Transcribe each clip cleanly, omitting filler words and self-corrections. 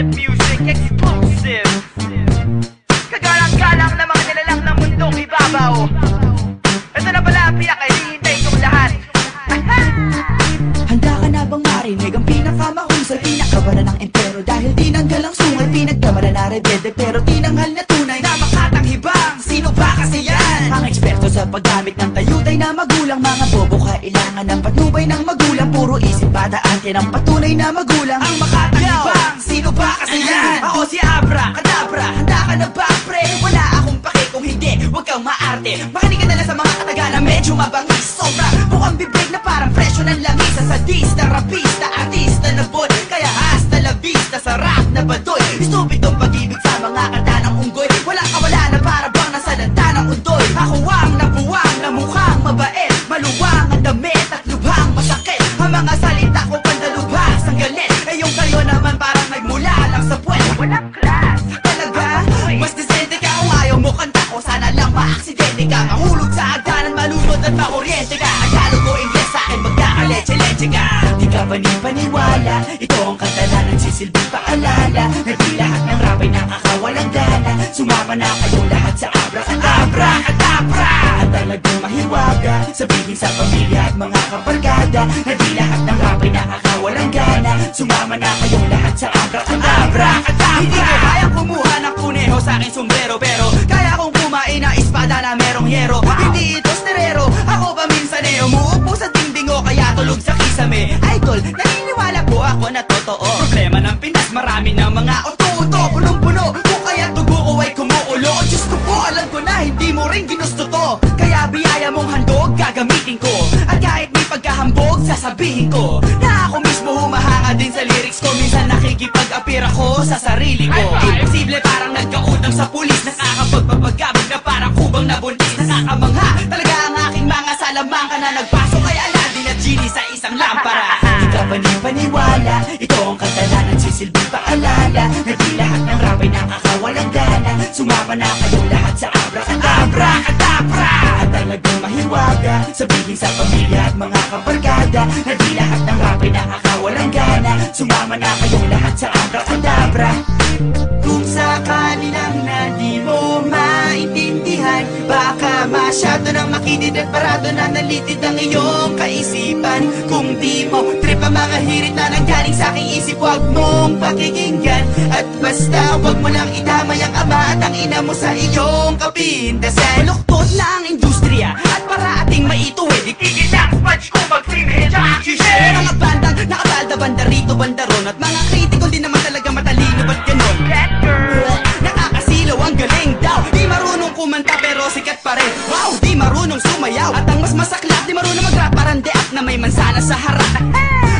Jet Music Exclusive. Kagalang-galang na mga nilalang ng mundong ibabaw. Ito na pala ang pinakahihintay kong lahat. Handa ka na bang marinig ang pinakamahusay, pinakabala ng empero? Dahil tinanggal ang sungay, pinagkamala na rebelde, pero tinanghal na tunay na makatanghibang. Sino ba kasi yan? Ang eksperto sa paggamit ng tayutay na magulang. Mga bobo kailangan ng patnubay ng magulang. Puro isip bata ante ng patunay na magulang. Ang makatanghibang, sino ba kasi yan? Ako si Abra, Kadabra, handa ka na ba pre? Wala akong pake kung hindi, huwag kang maarte. Makinig ka na lang sa mga katagalan, medyo mabangis. Sobra, mukhang bibig na parang presyo ng langis. Sa sadista, rapista, artista na bon. Kaya hasta la vista, sarap na badoy. Estupidong pag-ibig sa mga kata ng unggoy. Walang kawala na para bang nasa lanta ng undoy. Ako ang nabuwang na mukhang mabait, maluwang ang damit at lubhang masakit. Ang mga salita ko pandalubhas ang galit. Eh yung kayo naman parang nagmula lang sa puwet. Walang class, talaga? Mas desente ka kung ayaw mo kanta ko. Sana lang maaksidente ka, mahulog sa agdanan, malunod at makuryente ka. Tagalog o Ingles sa akin magkakaleche-leche ka. Di ka panipaniwala, ito ang kanta na nagsisilbing paalala na di lahat ng rap ay nakakawalang gana. Sumama na kayong lahat sa Abra, Kadabra. At talagang mahiwaga, sabihin sa pamilya at mga kabarkada na di lahat ng rap ay nakakawalang gana. Sumama na kayong lahat sa Abra, Kadabra. Hindi ko kayang kumuha ng kuneho sa aking sombrero, pero kaya kong kumain ng espada na merong yero. Hindi ito sterero, ako pa minsaneo. Muupo sa dingding o kaya tulog sa kisame. Idol, naniniwala po ako na totoo. Problema ng Pinas, marami ng mga oto-oto. Punong-puno, kung kaya dugo ko ay kumuulo. O Diyos ko po, alam ko na hindi mo rin ginusto to. Kaya biyaya mong handog, gagamitin ko. At kahit may pagkahambog, sasabihin ko na ako mismo humahanga din sa lyrics ko. Minsan nakikipag-apir ako sa sarili ko. Imposible parang nagkautang sa pulis. Nakakapagpapagabog na parang kubang nabuntis. Nakakamangha talaga ang aking mga salamangka na nagpasok kay Aladdin at Genie sa isang lampara. Di ka panipaniwala, ito ang kanta na nagsisilbing paalala na di lahat ng rap ay nakakawalang gana. Sumama na kayong lahat sa Abra, Kadabra. At talagang mahiwaga, sabihin sa pamilya at mga kabarkada na di lahat ng rap ay nakakawalang gana. Sumama na kayong lahat sa Abra, Kadabra. Kung sakali lang na di mo maintindihan, baka masyado nang makitid at parado na nalitid ang iyong kaisipan. Kung di mo trip ang mga hirit na nanggaling sa aking isip, huwag mong pakikinggan. At basta huwag mo lang idamay ang ama at ang ina mo sa iyong kapintasan. Baluktot na ang industriya at para ating maituwid, ikikit ang sponge ko mag-creamhead sa oxygen. Mga bandang nakabalda-banda rito, bandaron, at mga kritiko di naman talaga matalino, ba't ganon? Nakakasilaw, ang galing daw. Di marunong kumanta pero sikat pa rin. Wow, di marunong sumayaw. At ang mas masaklat, di marunong mag-rap, parang deak na may mansana sa harap.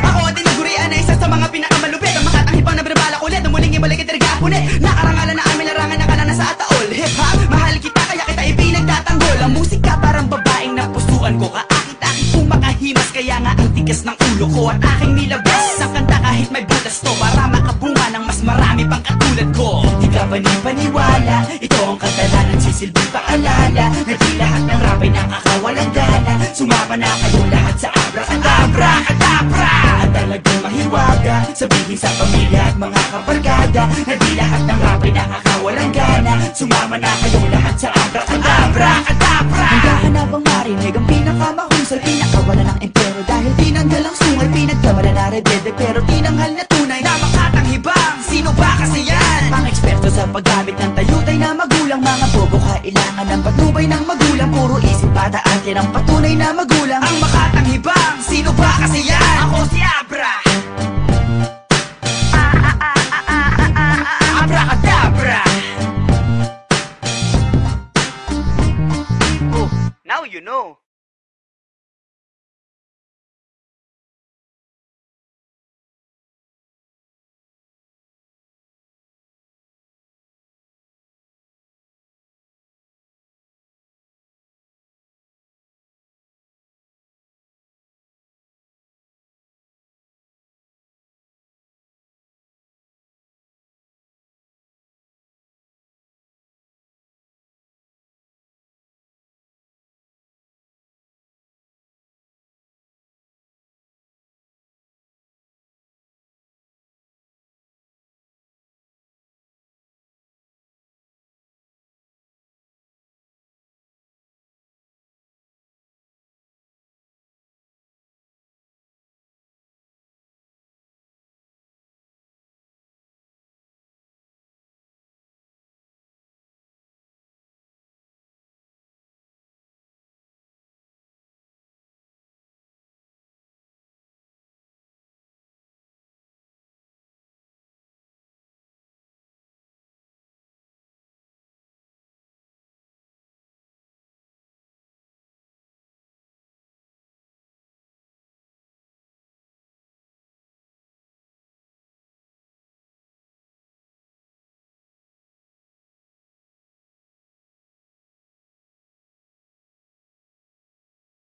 Ako din nagurian na isa sa mga pinakamalupit. Ang makatanghipang na binabalak ulit, ang muling ibalik at irgapulit. Nakarangalan na aming larangan na kanana sa ataol. Hip-hop, mahal kita kaya kita ipinagtatanggol. Ang musika parang babaeng napusuan ko. Kaakit-akit kung makahimas, kaya nga ang tigas ng ulo ko. At aking nilabas ang kanta kahit may butas to, para makabunga ng mas marami pang katulad ko. Di ka panipaniwala, ito ang kanta na nagsisilbing paalala na di lahat ng rap ay nakakawalang gana. Sumama na kayong lahat sa Abra, Kadabra. At talagang mahiwaga, sabihin sa pamilya at mga kabarkada na di lahat ng rap ay nakakawalang gana. Sumama na kayong lahat sa Abra, Kadabra. Handa ka na bang marinig ang pinakamahusay, pinakawala ng empero? Dahil tinanggal ang sungay, pinagkamala na rebelde, pero tinanghal na tunay na makatanghibang. Sino ba kasi yan? Ang eksperto sa paggamit ng tayutay na magulang. Mga bobo kailangan ng patnubay ng magulang. Puro isip bata ante ng patunay na magulang. Ang makatanghibang, sino ba kasi yan? Ako si Abra, Abra, Kadabra. Oh, now you know.